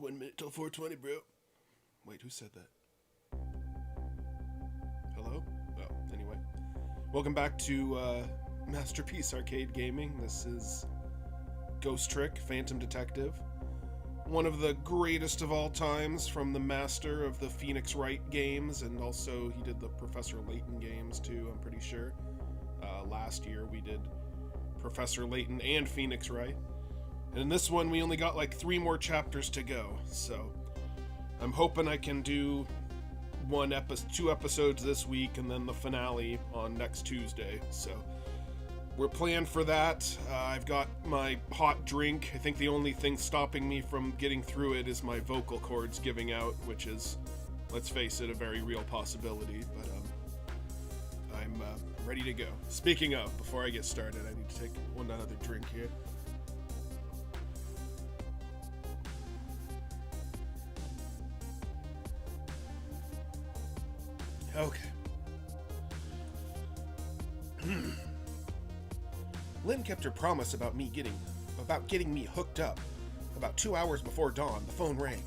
1 minute till 4:20, bro. Wait, who said that? Hello? Oh, anyway. Welcome back to Masterpiece Arcade Gaming. This is Ghost Trick, Phantom Detective. One of the greatest of all times from the master of the Phoenix Wright games, and also he did the Professor Layton games too, I'm pretty sure. Last year we did Professor Layton and Phoenix Wright. And in this one we only got like 3 more chapters to go, so I'm hoping I can do 2 episodes this week and then the finale on next Tuesday. So we're planned for that. I've got my hot drink. I think the only thing stopping me from getting through it is my vocal cords giving out, which is, let's face it, a very real possibility. But I'm ready to go. Speaking of, before I get started, I need to take another drink here. Okay. Lynn kept her promise about getting me hooked up. About 2 hours before dawn, the phone rang.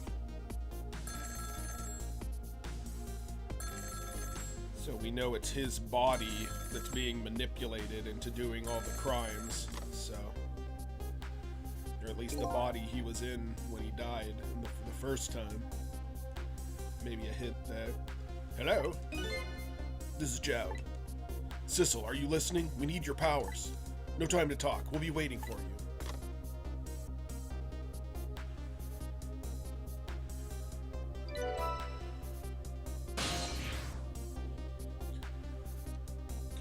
So we know it's his body that's being manipulated into doing all the crimes, so... Or at least the body he was in when he died for the first time. Maybe a hint there. Hello? This is Jowd. Sissel, are you listening? We need your powers. No time to talk. We'll be waiting for you.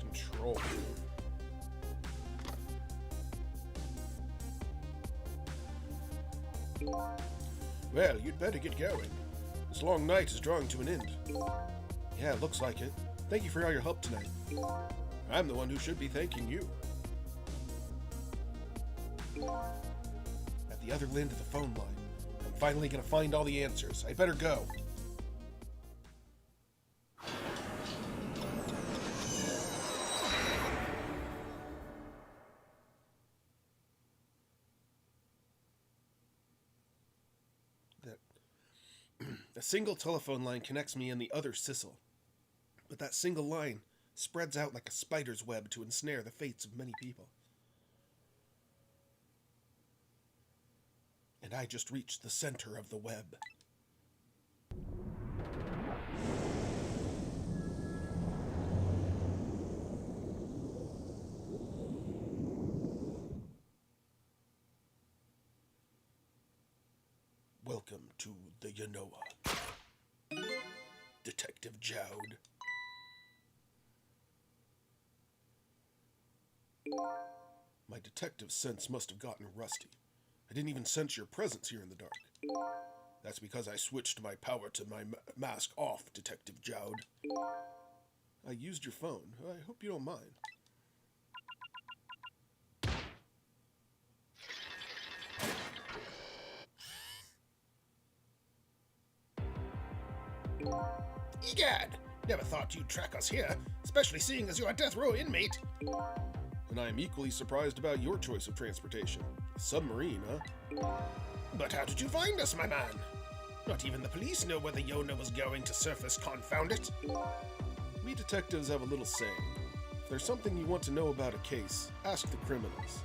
Control. Well, you'd better get going. This long night is drawing to an end. Yeah, it looks like it. Thank you for all your help tonight. I'm the one who should be thanking you. At the other end of the phone line, I'm finally gonna find all the answers. I better go. A single telephone line connects me and the other Sissel. But that single line spreads out like a spider's web to ensnare the fates of many people. And I just reached the center of the web. Welcome to the Yanoa. Detective Jowd. My detective sense must have gotten rusty. I didn't even sense your presence here in the dark. That's because I switched my power to my mask off, Detective Jowd. I used your phone. I hope you don't mind. Egad! Never thought you'd track us here, especially seeing as you're a death row inmate. And I am equally surprised about your choice of transportation. A submarine, huh? But how did you find us, my man? Not even the police know where the Yona was going to surface, confound it. We detectives have a little saying. If there's something you want to know about a case, ask the criminals.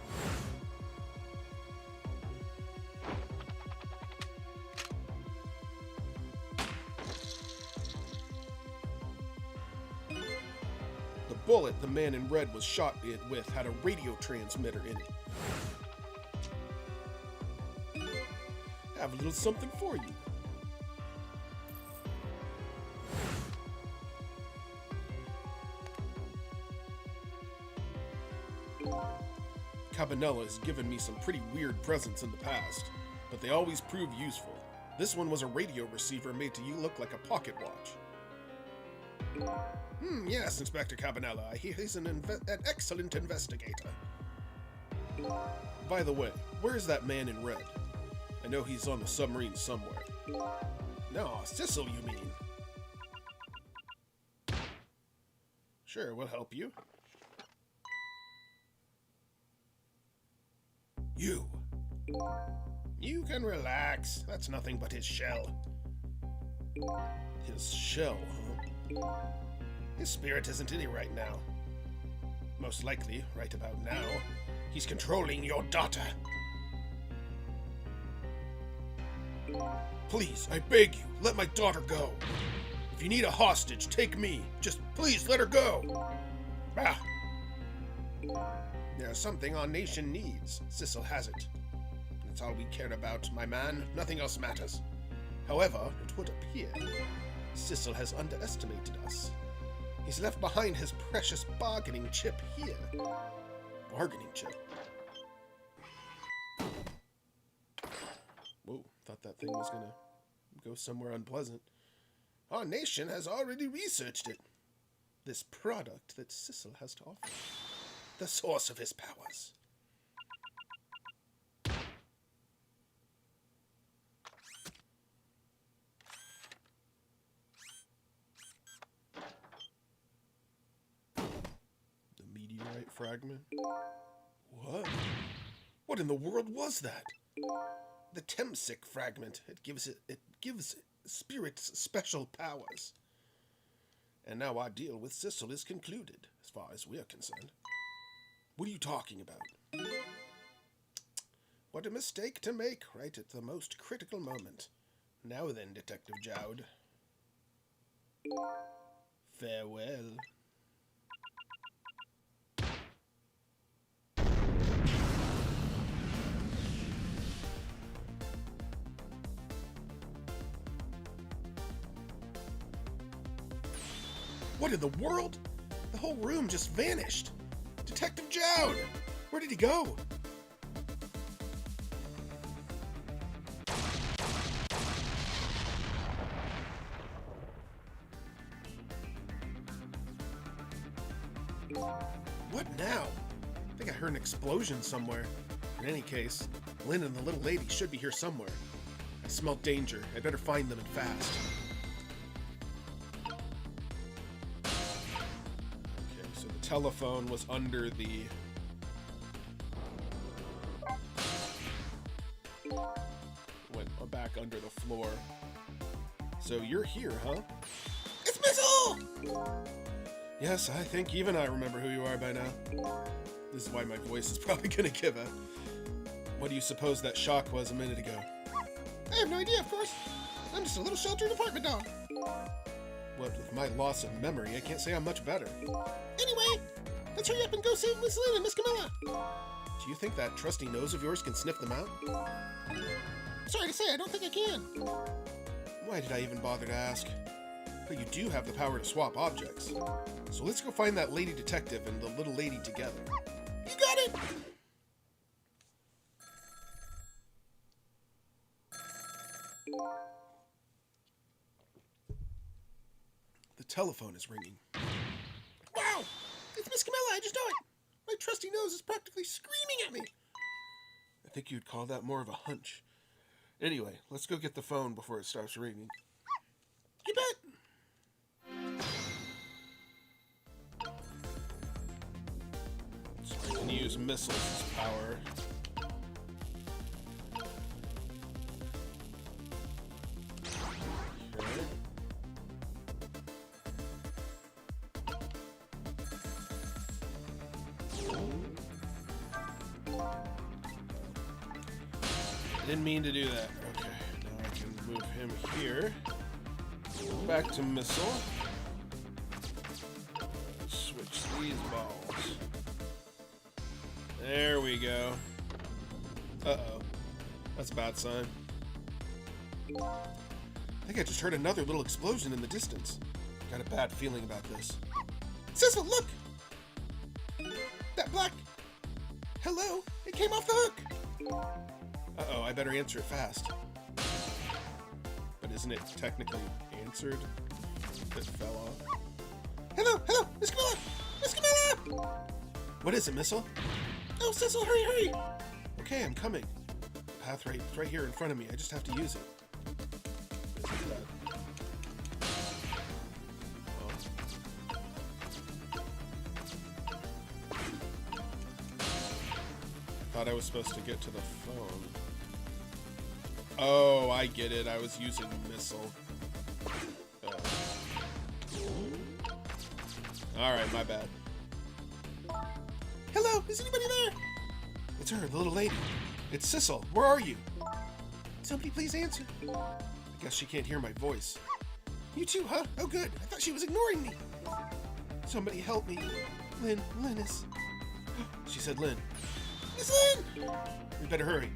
The bullet the man in red was shot with had a radio transmitter in it. I have a little something for you. Cabanela has given me some pretty weird presents in the past, but they always prove useful. This one was a radio receiver made to you look like a pocket watch. Yes, Inspector Cabanela. I hear he's an excellent investigator. By the way, where is that man in red? I know he's on the submarine somewhere. No, Sissel, you mean? Sure, we'll help you. You. You can relax. That's nothing but his shell. His shell, huh? His spirit isn't in it right now. Most likely, right about now, he's controlling your daughter. Please, I beg you, let my daughter go. If you need a hostage, take me. Just please let her go. Ah. There's something our nation needs. Sissel has it. That's all we care about, my man. Nothing else matters. However, it would appear Sissel has underestimated us. He's left behind his precious bargaining chip here. Bargaining chip? Whoa, thought that thing was gonna go somewhere unpleasant. Our nation has already researched it. This product that Sissel has to offer. The source of his powers. The meteorite fragment? What? What in the world was that? The Temsic fragment. It gives spirits special powers. And now our deal with Sissel is concluded, as far as we're concerned. What are you talking about? What a mistake to make right at the most critical moment. Now then, Detective Jowd. Farewell. What in the world? The whole room just vanished. Detective Jowd! Where did he go? What now? I think I heard an explosion somewhere. In any case, Lynn and the little lady should be here somewhere. I smell danger. I better find them and fast. Telephone was under the went back under the floor. So you're here, huh? It's Missile! Yes, I think even I remember who you are by now. This is why my voice is probably gonna give out. What do you suppose that shock was a minute ago? I have no idea, of course. I'm just a little sheltered apartment dog. What, with my loss of memory, I can't say I'm much better. Anyway, let's hurry up and go save Miss Lynn and Miss Camilla. Do you think that trusty nose of yours can sniff them out? Sorry to say, I don't think I can. Why did I even bother to ask? But you do have the power to swap objects. So let's go find that lady detective and the little lady together. You got it! The telephone is ringing. Wow! It's Miss Camilla, I just know it! My trusty nose is practically screaming at me! I think you'd call that more of a hunch. Anyway, let's go get the phone before it starts ringing. You bet! So I can use missiles as power. Didn't mean to do that. Okay, now I can move him here. Back to missile. Switch these balls. There we go. Uh-oh. That's a bad sign. I think I just heard another little explosion in the distance. Got a bad feeling about this. Sissel, look! That black... Hello? It came off the hook! Uh-oh, I better answer it fast. But isn't it technically answered? It fell off. Hello, hello, Miss Camilla! Miss Camilla! What is it, Missile? Oh, Sissel, hurry, hurry! Okay, I'm coming. The path right here in front of me. I just have to use it. I thought I was supposed to get to the phone. Oh, I get it. I was using missile. Alright, my bad. Hello, is anybody there? It's her, the little lady. It's Sissel. Where are you? Somebody please answer. I guess she can't hear my voice. You too, huh? Oh, good. I thought she was ignoring me. Somebody help me. Lynn is... She said Lynn. It's Lynn! We better hurry.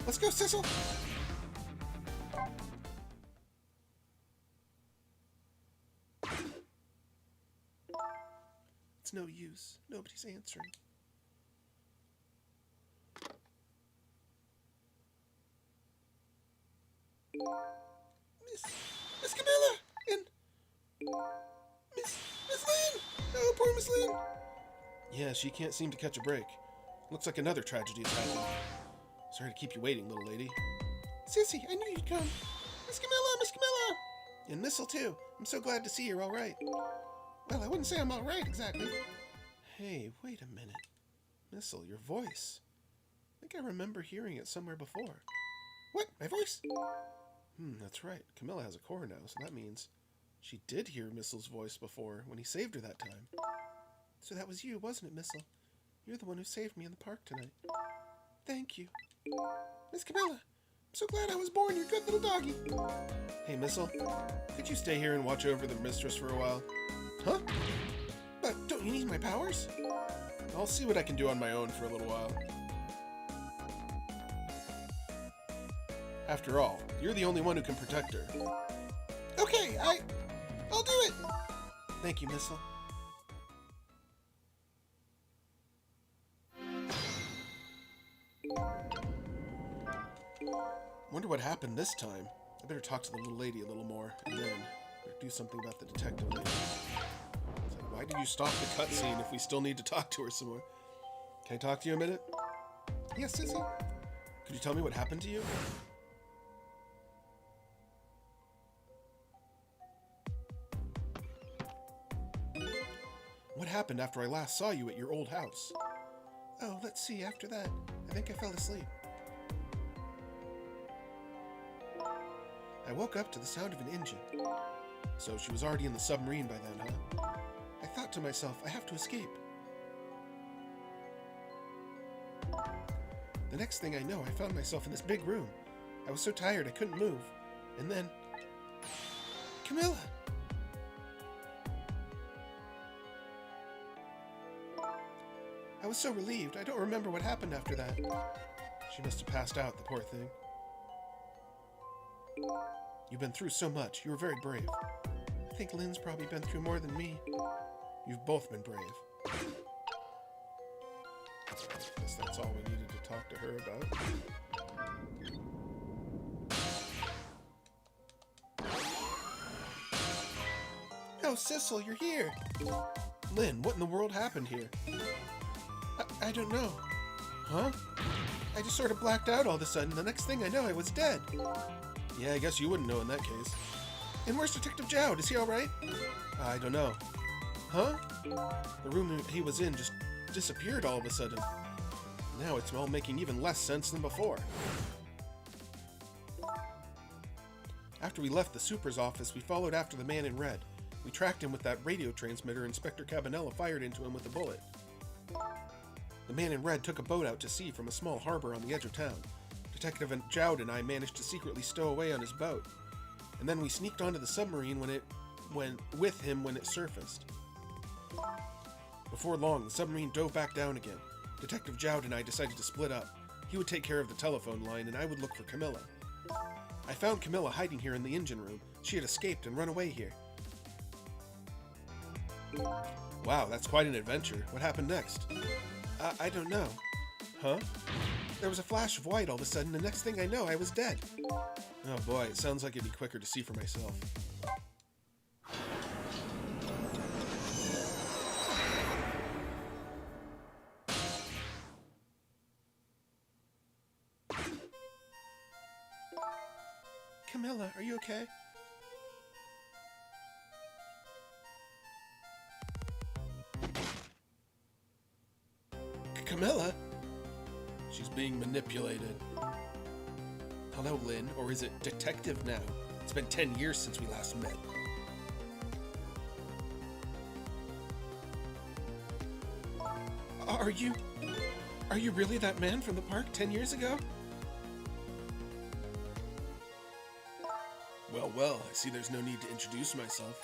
Let's go, Sissel. It's no use. Nobody's answering. Miss Camilla! And... Miss Lynn! Oh, poor Miss Lynn! Yeah, she can't seem to catch a break. Looks like another tragedy has happened. Sorry to keep you waiting, little lady. Sissy, I knew you'd come. Miss Camilla! Miss Camilla! And Missile, too. I'm so glad to see you're all right. Well, I wouldn't say I'm all right, exactly. Hey, wait a minute. Missile, your voice. I think I remember hearing it somewhere before. What? My voice? That's right. Camilla has a core now, so that means she did hear Missile's voice before when he saved her that time. So that was you, wasn't it, Missile? You're the one who saved me in the park tonight. Thank you. Miss Camilla, I'm so glad I was born, you good little doggy. Hey, Missile, could you stay here and watch over the mistress for a while? Huh? But don't you need my powers? I'll see what I can do on my own for a little while. After all, you're the only one who can protect her. Okay, I'll do it! Thank you, Missile. Wonder what happened this time. I better talk to the little lady a little more, and then do something about the detective lady. So why did you stop the cutscene if we still need to talk to her some more? Can I talk to you a minute? Yes, Sissy. Could you tell me what happened to you? What happened after I last saw you at your old house? Oh, let's see, after that, I think I fell asleep. I woke up to the sound of an engine. So she was already in the submarine by then, huh? I thought to myself, I have to escape. The next thing I know, I found myself in this big room. I was so tired I couldn't move. And then... Camilla! I was so relieved. I don't remember what happened after that. She must have passed out, the poor thing. You've been through so much. You were very brave. I think Lynn's probably been through more than me. You've both been brave. I guess that's all we needed to talk to her about. Oh, Sissel, you're here! Lynn, what in the world happened here? I don't know. Huh? I just sort of blacked out all of a sudden. The next thing I know, I was dead. Yeah, I guess you wouldn't know in that case. And where's Detective Jowd? Is he alright? I don't know. Huh? The room he was in just disappeared all of a sudden. Now it's all making even less sense than before. After we left the super's office, we followed after the man in red. We tracked him with that radio transmitter Inspector Cabanela fired into him with a bullet. The man in red took a boat out to sea from a small harbor on the edge of town. Detective Jowd and I managed to secretly stow away on his boat. And then we sneaked onto the submarine when it surfaced. Before long, the submarine dove back down again. Detective Jowd and I decided to split up. He would take care of the telephone line and I would look for Camilla. I found Camilla hiding here in the engine room. She had escaped and run away here. Wow, that's quite an adventure. What happened next? I don't know. Huh? There was a flash of white all of a sudden, the next thing I know, I was dead. Oh boy, it sounds like it'd be quicker to see for myself. Camilla, are you okay? Camilla? She's being manipulated. I'll Hello, Lynn, or is it detective now? It's been 10 years since we last met. Are you really that man from the park 10 years ago? Well, I see there's no need to introduce myself.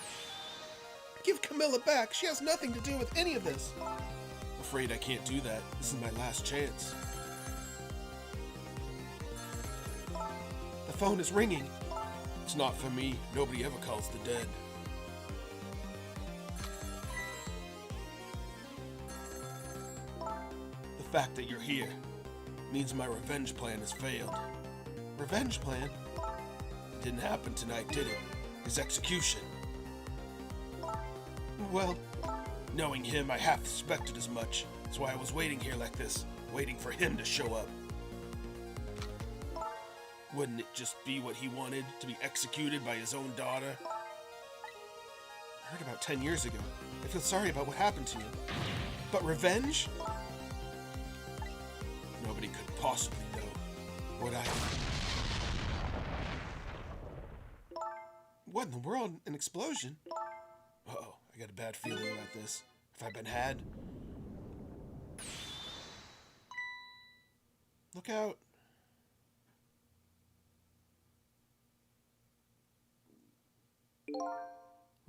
Give Camilla back. She has nothing to do with any of this. Afraid I can't do that. This is my last chance. The phone is ringing. It's not for me. Nobody ever calls the dead. The fact that you're here means my revenge plan has failed. Revenge plan? Didn't happen tonight, did it? His execution. Well, knowing him, I half suspected as much. That's why I was waiting here like this, waiting for him to show up. Wouldn't it just be what he wanted, to be executed by his own daughter? I heard about 10 years ago. I feel sorry about what happened to you. But revenge? Nobody could possibly know what I did. What in the world? An explosion? Uh-oh, I got a bad feeling about this. Have I been had? Look out.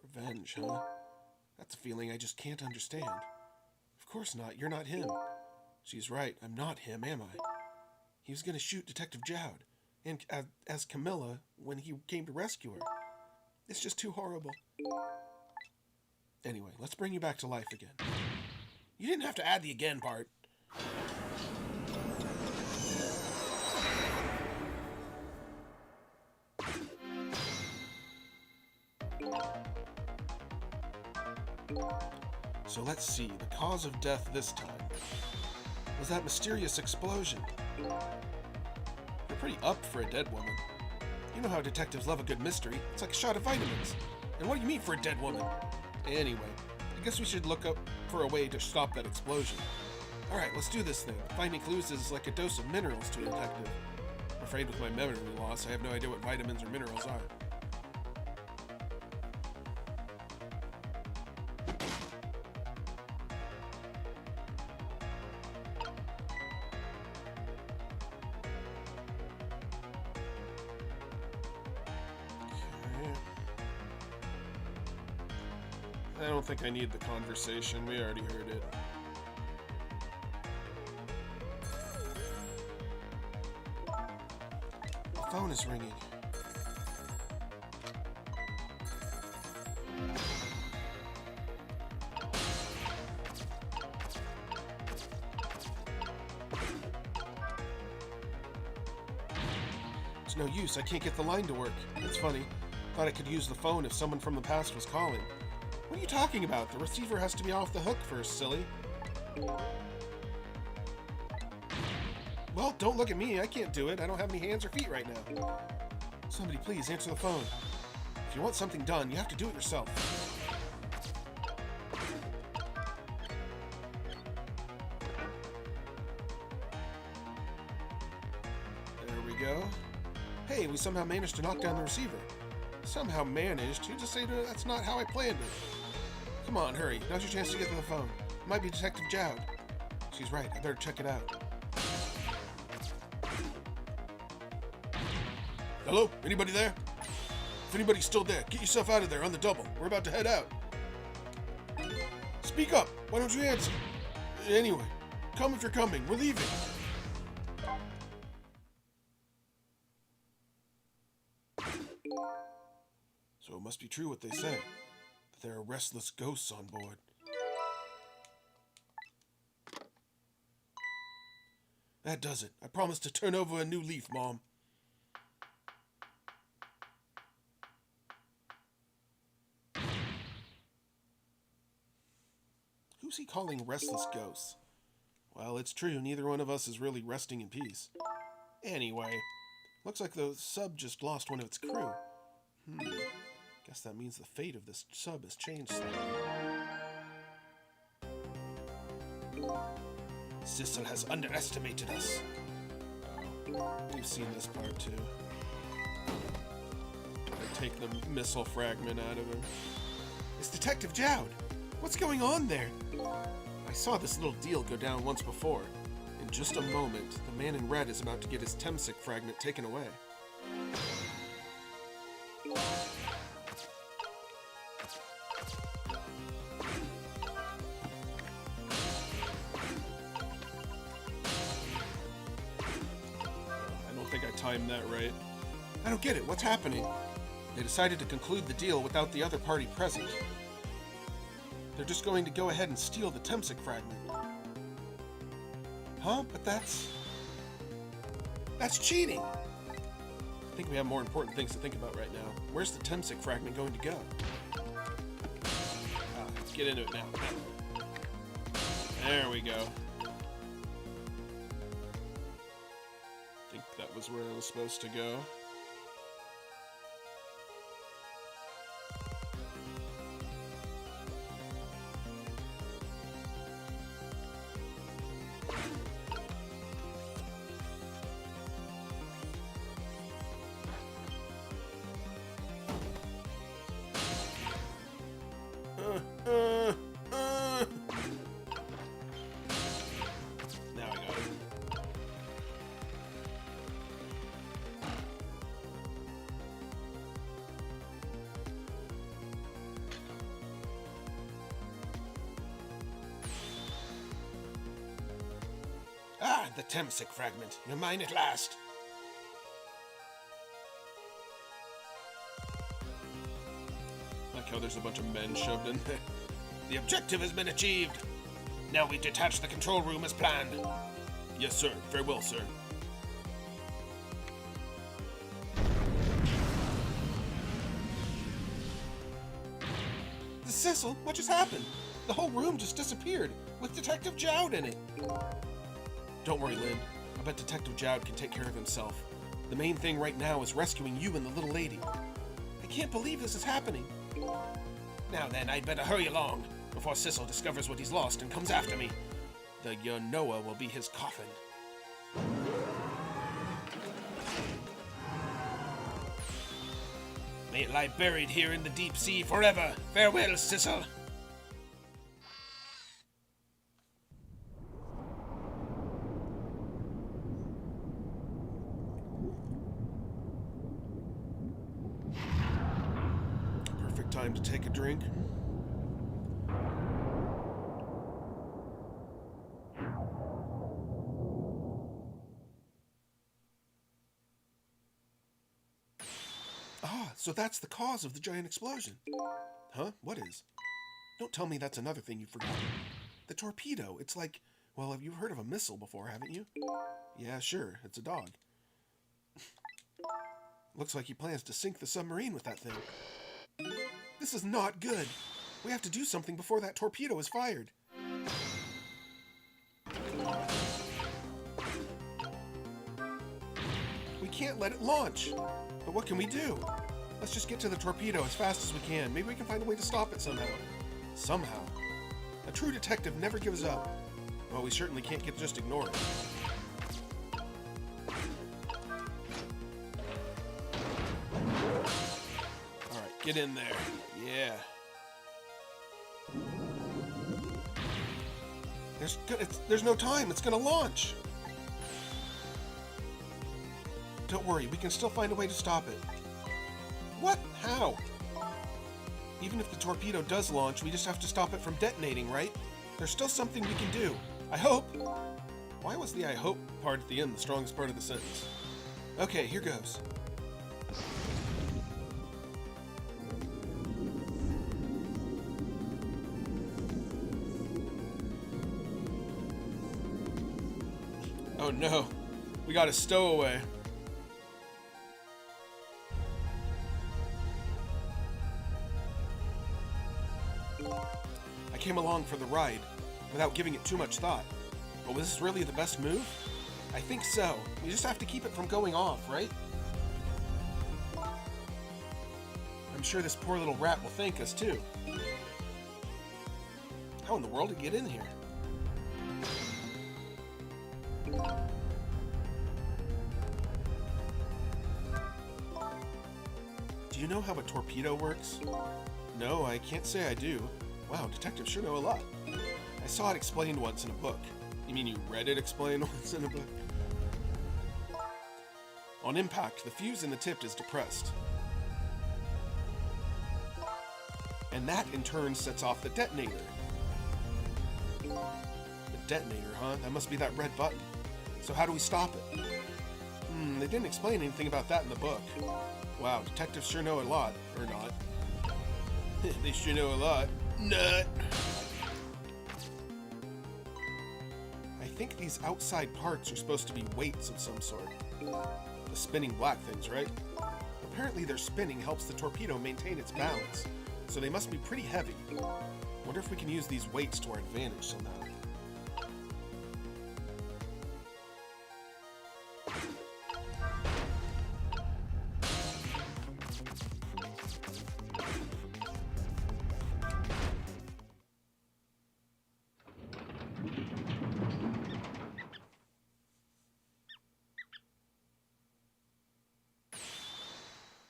Revenge, huh? That's a feeling I just can't understand. Of course not, you're not him. She's right, I'm not him, am I? He was gonna shoot Detective Jowd, and as Camilla, when he came to rescue her. It's just too horrible. Anyway, let's bring you back to life again. You didn't have to add the again part. So let's see, the cause of death this time was that mysterious explosion. You're pretty up for a dead woman. You know how detectives love a good mystery. It's like a shot of vitamins. And what do you mean for a dead woman? Anyway, I guess we should look up for a way to stop that explosion. Alright, let's do this thing. Finding clues is like a dose of minerals to a detective. I'm afraid with my memory loss, I have no idea what vitamins or minerals are. I don't think I need the conversation. We already heard it. The phone is ringing. It's no use. I can't get the line to work. It's funny. Thought I could use the phone if someone from the past was calling. What are you talking about? The receiver has to be off the hook first, silly. Well, don't look at me. I can't do it. I don't have any hands or feet right now. Somebody please answer the phone. If you want something done, you have to do it yourself. There we go. Hey, we somehow managed to knock down the receiver. Somehow managed? You just say that's not how I planned it. Come on, hurry. Now's your chance to get to the phone. It might be Detective Jowd. She's right. I better check it out. Hello? Anybody there? If anybody's still there, get yourself out of there on the double. We're about to head out. Speak up. Why don't you answer? Anyway, come if you're coming. We're leaving. So it must be true what they say, that there are restless ghosts on board. That does it. I promise to turn over a new leaf, Mom. Who's he calling restless ghosts? Well, it's true, neither one of us is really resting in peace. Anyway, looks like the sub just lost one of its crew. Guess that means the fate of this sub has changed slightly. Sissel has underestimated us. We've seen this part too. take the missile fragment out of him. It's Detective Jowd. What's going on there? I saw this little deal go down once before. In just a moment, the man in red is about to get his Temsic fragment taken away. I don't think I timed that right. I don't get it. What's happening? They decided to conclude the deal without the other party present. They're just going to go ahead and steal the Temsic fragment. Huh? But that's cheating! I think we have more important things to think about right now. Where's the Temsic fragment going to go? Let's get into it now. There we go. I think that was where I was supposed to go. Now I got it. Ah, the Temsic fragment. You're mine at last. Like how there's a bunch of men shoved in there. The objective has been achieved. Now we detach the control room as planned. Yes, sir. Very well, sir. Cecil, what just happened? The whole room just disappeared, with Detective Jowd in it. Don't worry, Lynn. I bet Detective Jowd can take care of himself. The main thing right now is rescuing you and the little lady. I can't believe this is happening. Now then, I'd better hurry along before Cecil discovers what he's lost and comes after me. The Noah will be his coffin. May it lie buried here in the deep sea forever. Farewell, Cecil. Perfect time to take a drink. So that's the cause of the giant explosion. Huh? What is? Don't tell me that's another thing you forgot. The torpedo. It's like, well, you've heard of a missile before, haven't you? Yeah, sure. It's a dog. Looks like he plans to sink the submarine with that thing. This is not good. We have to do something before that torpedo is fired. We can't let it launch. But what can we do? Let's just get to the torpedo as fast as we can. Maybe we can find a way to stop it somehow. Somehow. A true detective never gives up. Well, we certainly can't just ignore it. Alright, get in there. Yeah. There's no time. It's gonna launch. Don't worry, we can still find a way to stop it. What? How? Even if the torpedo does launch, we just have to stop it from detonating, right? There's still something we can do. I hope. Why was the I hope part at the end the strongest part of the sentence? Okay, here goes. Oh no, we got a stowaway. I came along for the ride without giving it too much thought. But was this really the best move? I think so. We just have to keep it from going off, right? I'm sure this poor little rat will thank us too. How in the world did it get in here? Do you know how a torpedo works? No, I can't say I do. Wow, detectives sure know a lot. I saw it explained once in a book. You mean you read it explained once in a book? On impact, the fuse in the tip is depressed. And that in turn sets off the detonator. The detonator, huh? That must be that red button. So how do we stop it? They didn't explain anything about that in the book. Wow, detectives sure know a lot. Or not. They sure know a lot. Nut! I think these outside parts are supposed to be weights of some sort. The spinning black things, right? Apparently their spinning helps the torpedo maintain its balance, so they must be pretty heavy. Wonder if we can use these weights to our advantage somehow.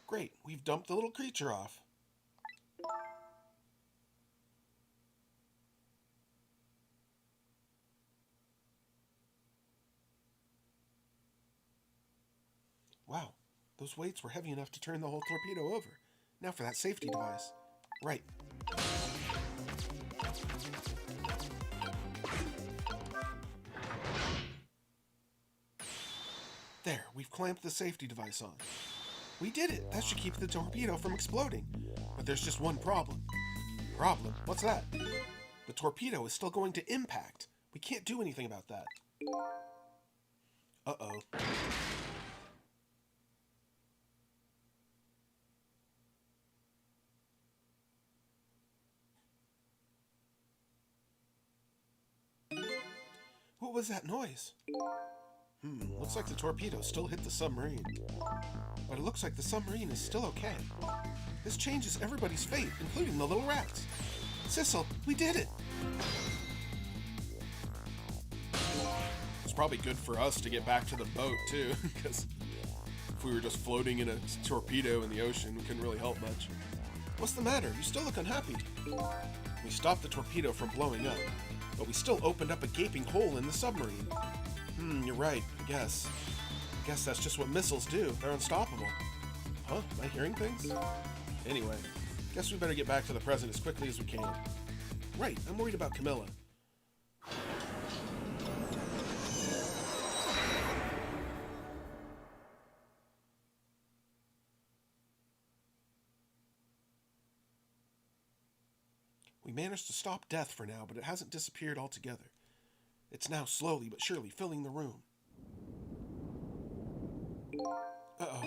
Great, we've dumped the little creature off. Wow, those weights were heavy enough to turn the whole torpedo over. Now for that safety device. Right. There, we've clamped the safety device on. We did it! That should keep the torpedo from exploding. But there's just one problem. Problem? What's that? The torpedo is still going to impact. We can't do anything about that. Uh-oh. What was that noise? Looks like the torpedo still hit the submarine. But it looks like the submarine is still okay. This changes everybody's fate, including the little rats. Sissel, we did it! It's probably good for us to get back to the boat, too, because if we were just floating in a torpedo in the ocean, we couldn't really help much. What's the matter? You still look unhappy. We stopped the torpedo from blowing up, but we still opened up a gaping hole in the submarine. You're right, I guess. I guess that's just what missiles do. They're unstoppable. Huh? Am I hearing things? Anyway, guess we better get back to the present as quickly as we can. Right, I'm worried about Camilla. We managed to stop death for now, but it hasn't disappeared altogether. It's now slowly but surely filling the room. Uh-oh.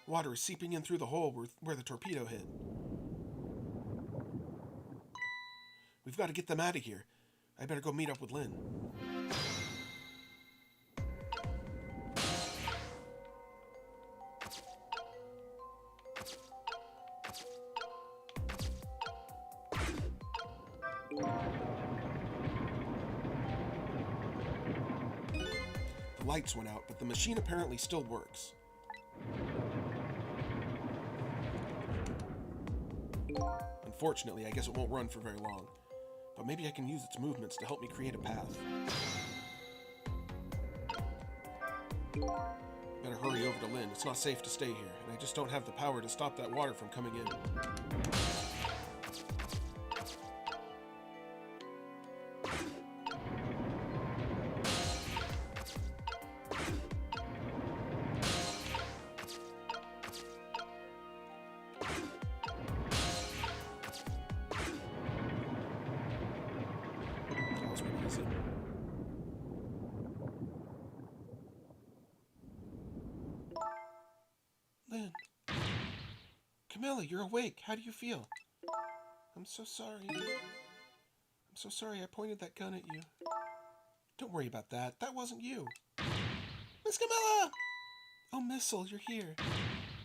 Water is seeping in through the hole where the torpedo hit. We've got to get them out of here. I better go meet up with Lynn. The lights went out, but the machine apparently still works. Unfortunately, I guess it won't run for very long. But maybe I can use its movements to help me create a path. Better hurry over to Lynn. It's not safe to stay here, and I just don't have the power to stop that water from coming in. Lynn. Camilla, you're awake. How do you feel? I'm so sorry. I'm so sorry I pointed that gun at you. Don't worry about that. That wasn't you. Miss Camilla! Oh, Missile, you're here.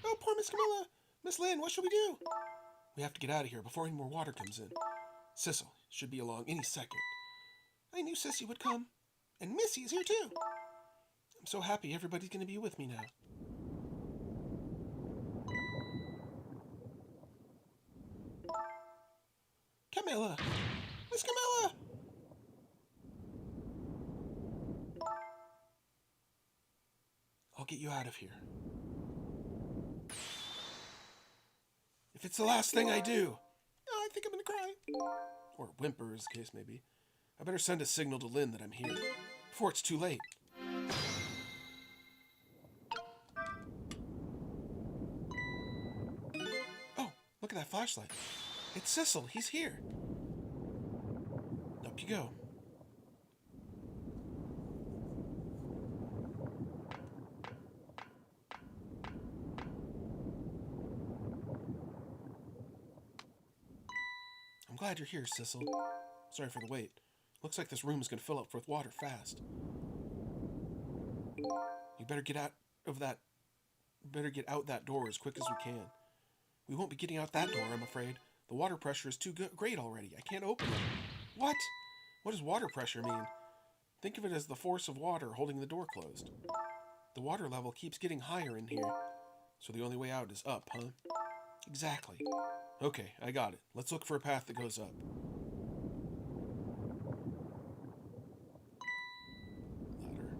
Oh, poor Miss Camilla. Miss Lynn, what should we do? We have to get out of here before any more water comes in. Sissel should be along any second. I knew Sissy would come. And Missy is here too. I'm so happy everybody's going to be with me now. out of here. If it's the last thing I do, oh, I think I'm gonna cry. Or whimper, as the case may be. I better send a signal to Lynn that I'm here, before it's too late. Oh, look at that flashlight. It's Sissel, he's here. Up you go. I'm glad you're here, Sissel. Sorry for the wait. Looks like this room is going to fill up with water fast. You better get out that door as quick as we can. We won't be getting out that door, I'm afraid. The water pressure is too great already. I can't open it. What? What does water pressure mean? Think of it as the force of water holding the door closed. The water level keeps getting higher in here, so the only way out is up, huh? Exactly. Okay, I got it. Let's look for a path that goes up. Ladder.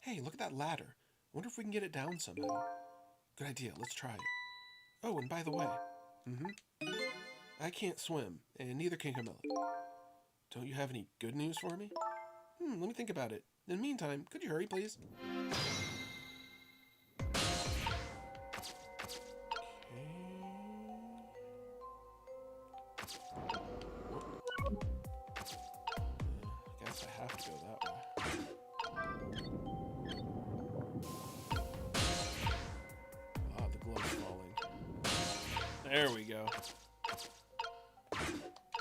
Hey, look at that ladder. Wonder if we can get it down somehow. Good idea, let's try it. Oh, and by the way, I can't swim, and neither can Camilla. Don't you have any good news for me? Let me think about it. In the meantime, could you hurry, please? I guess I have to go that way. Ah, the glow's falling. There we go.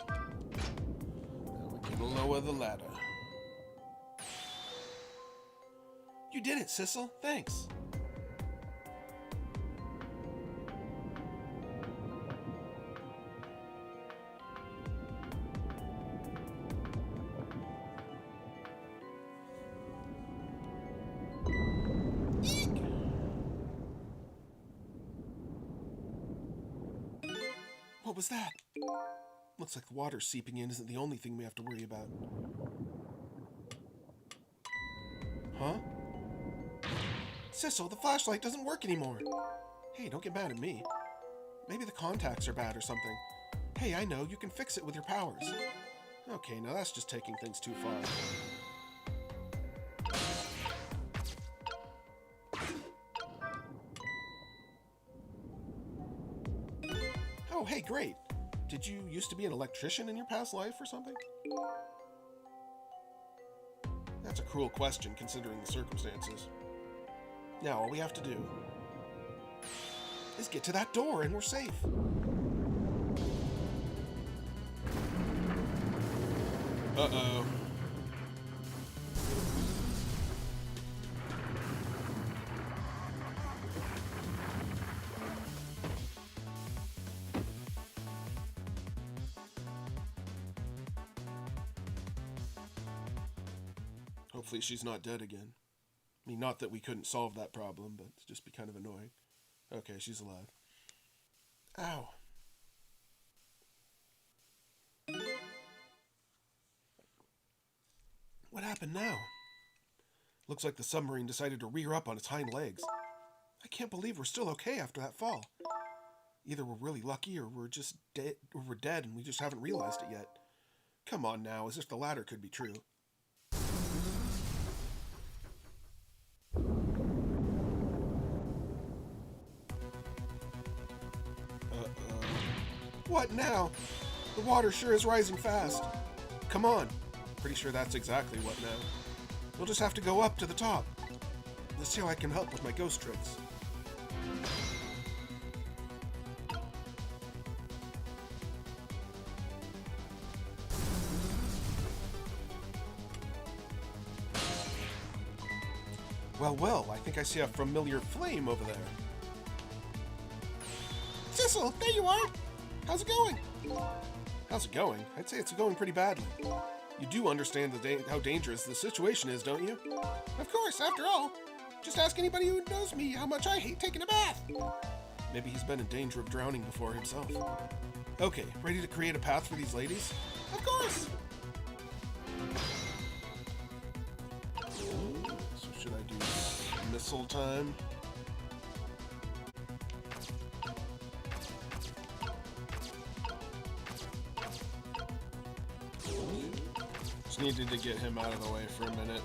Now we can lower the ladder. You did it, Sissel. Thanks. What was that? Looks like the water seeping in isn't the only thing we have to worry about. Huh? Sissel, the flashlight doesn't work anymore. Hey, don't get mad at me. Maybe the contacts are bad or something. Hey, I know, you can fix it with your powers. Okay, now that's just taking things too far. Oh, hey, great. Did you used to be an electrician in your past life or something? That's a cruel question, considering the circumstances. Now, all we have to do is get to that door, and we're safe. Uh-oh. Hopefully she's not dead again. I mean, not that we couldn't solve that problem, but it'd just be kind of annoying. Okay, she's alive. Ow. What happened now? Looks like the submarine decided to rear up on its hind legs. I can't believe we're still okay after that fall. Either we're really lucky or we're just dead, or we're dead and we just haven't realized it yet. Come on now, as if the latter could be true. What now? The water sure is rising fast. Come on. Pretty sure that's exactly what now. We'll just have to go up to the top. Let's see how I can help with my ghost tricks. Well, I think I see a familiar flame over there. Sissel, there you are! How's it going? How's it going? I'd say it's going pretty badly. You do understand how dangerous the situation is, don't you? Of course, after all. Just ask anybody who knows me how much I hate taking a bath. Maybe he's been in danger of drowning before himself. Okay, ready to create a path for these ladies? Of course! So should I do missile time. Just needed to get him out of the way for a minute.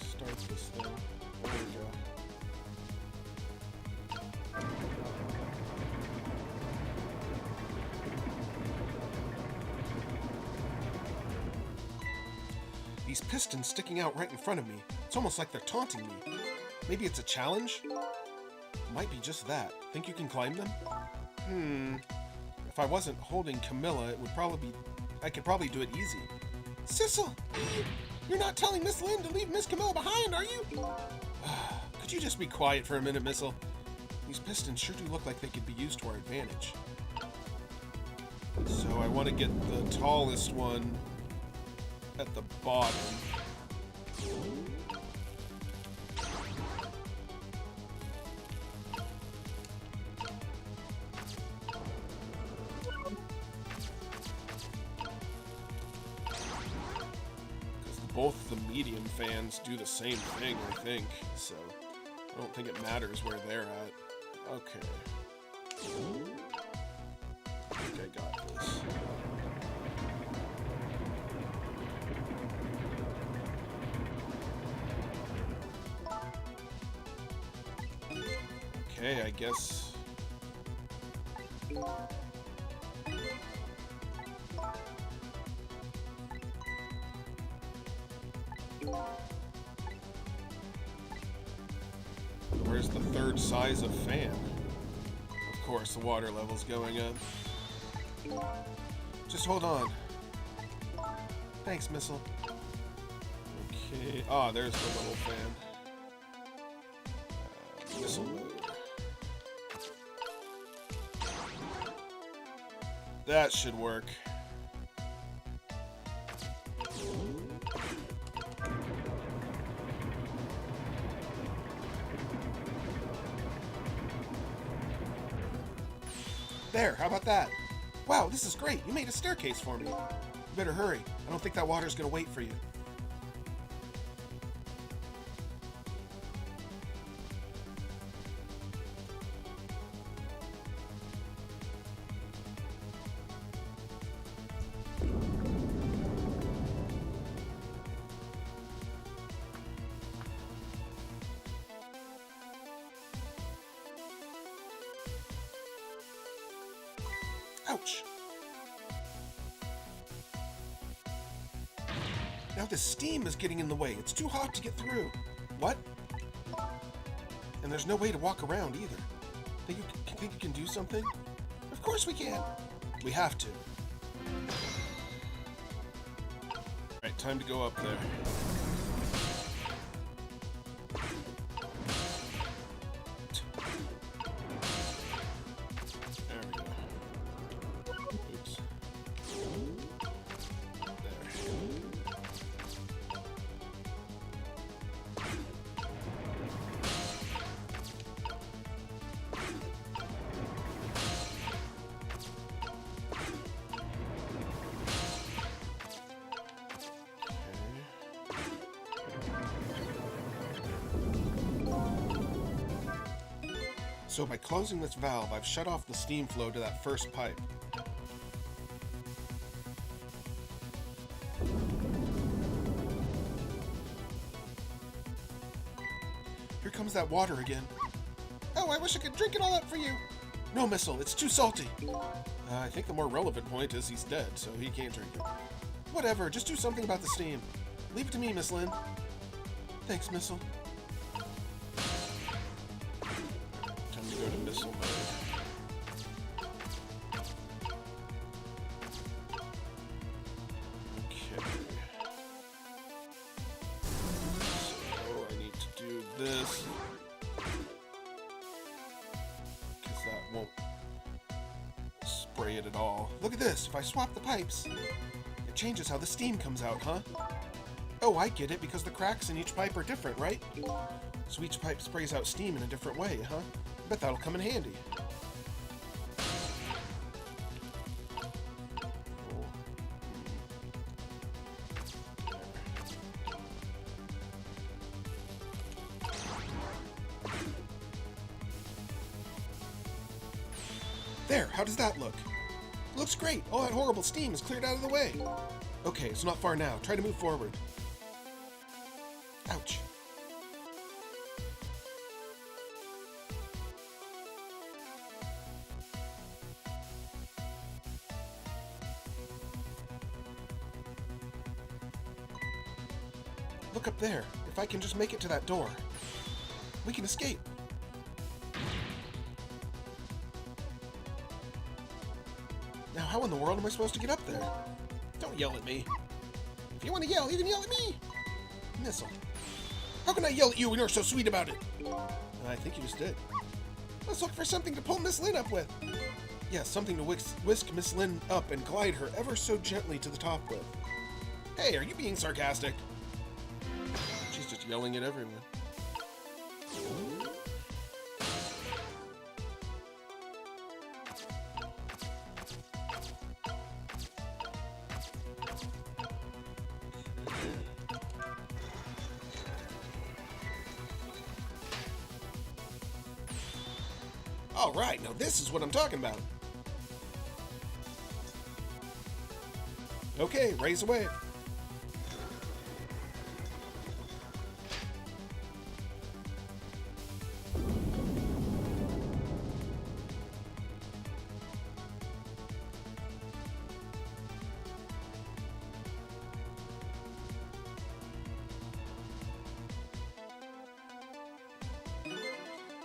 Start this thing. There we go. These pistons sticking out right in front of me. It's almost like they're taunting me. Maybe it's a challenge? Might be just that. Think you can climb them? If I wasn't holding Camilla, I could probably do it easy. Sissel! You're not telling Miss Lynn to leave Miss Camilla behind, are you? Could you just be quiet for a minute, Missile? These pistons sure do look like they could be used to our advantage. So I want to get the tallest one at the bottom. Because both the medium fans do the same thing, I think. So I don't think it matters where they're at. Okay. I think I got this. Okay, I guess. Where's the third size of fan? Of course, the water level's going up. Just hold on. Thanks, Missile. Okay. Ah, there's the little fan. Missile mode. That should work. There, how about that? Wow, this is great. You made a staircase for me. You better hurry. I don't think that water's gonna wait for you. Ouch! Now the steam is getting in the way. It's too hot to get through. What? And there's no way to walk around either. Think you can do something? Of course we can. We have to. Alright, time to go up there. So by closing this valve, I've shut off the steam flow to that first pipe. Here comes that water again. Oh, I wish I could drink it all up for you. No, Missile, it's too salty. I think the more relevant point is he's dead, so he can't drink it. Whatever, just do something about the steam. Leave it to me, Miss Lynn. Thanks, Missile. Go to missile mode. Okay. So I need to do this. Because that won't spray it at all. Look at this. If I swap the pipes, it changes how the steam comes out, huh? Oh, I get it, because the cracks in each pipe are different, right? So each pipe sprays out steam in a different way, huh? Bet that'll come in handy. There, how does that look? Looks great. All that horrible steam is cleared out of the way. Okay, it's not far now. Try to move forward. Ouch. Look up there. If I can just make it to that door, we can escape. Now, how in the world am I supposed to get up there? Don't yell at me. If you want to yell, you can yell at me. Missile. How can I yell at you when you're so sweet about it? I think you just did. Let's look for something to pull Miss Lynn up with. Yeah, something to whisk Miss Lynn up and glide her ever so gently to the top with. Hey, are you being sarcastic? She's just yelling at everyone. All right, now this is what I'm talking about. Okay, raise away.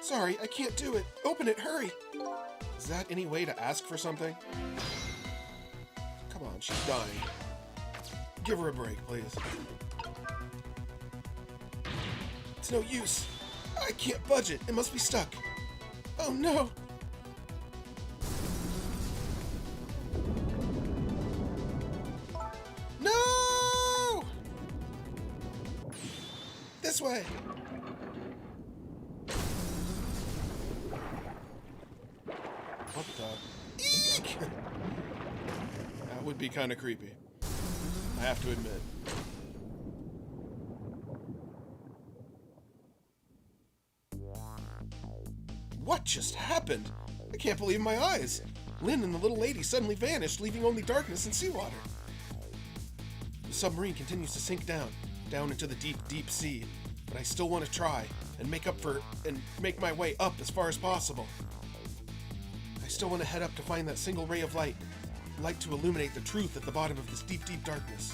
Sorry, I can't do it. Open it, hurry. Is that any way to ask for something? Come on, she's dying. Give her a break, please. It's no use. I can't budge it. It must be stuck. Oh no. No! This way. What the? Eek! That would be kind of creepy. I have to admit. What just happened? I can't believe my eyes. Lynn and the little lady suddenly vanished, leaving only darkness and seawater. The submarine continues to sink down into the deep, deep sea. But I still want to try and make my way up as far as possible. I still want to head up to find that single ray of light to illuminate the truth at the bottom of this deep, deep darkness.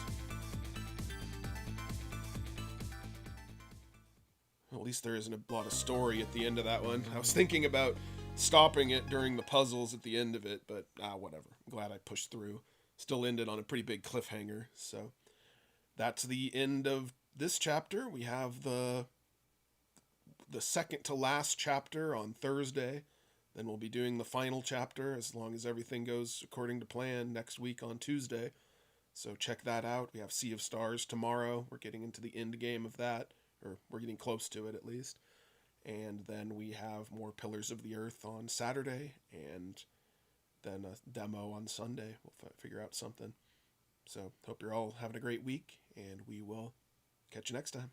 Well, at least there isn't a lot of story at the end of that one. I was thinking about stopping it during the puzzles at the end of it, but whatever. I'm glad I pushed through. Still ended on a pretty big cliffhanger, so that's the end of this chapter. We have the second to last chapter on Thursday. Then we'll be doing the final chapter, as long as everything goes according to plan, next week on Tuesday. So check that out. We have Sea of Stars tomorrow. We're getting into the end game of that, or we're getting close to it at least. And then we have more Pillars of the Earth on Saturday, and then a demo on Sunday. We'll figure out something. So hope you're all having a great week, and we will catch you next time.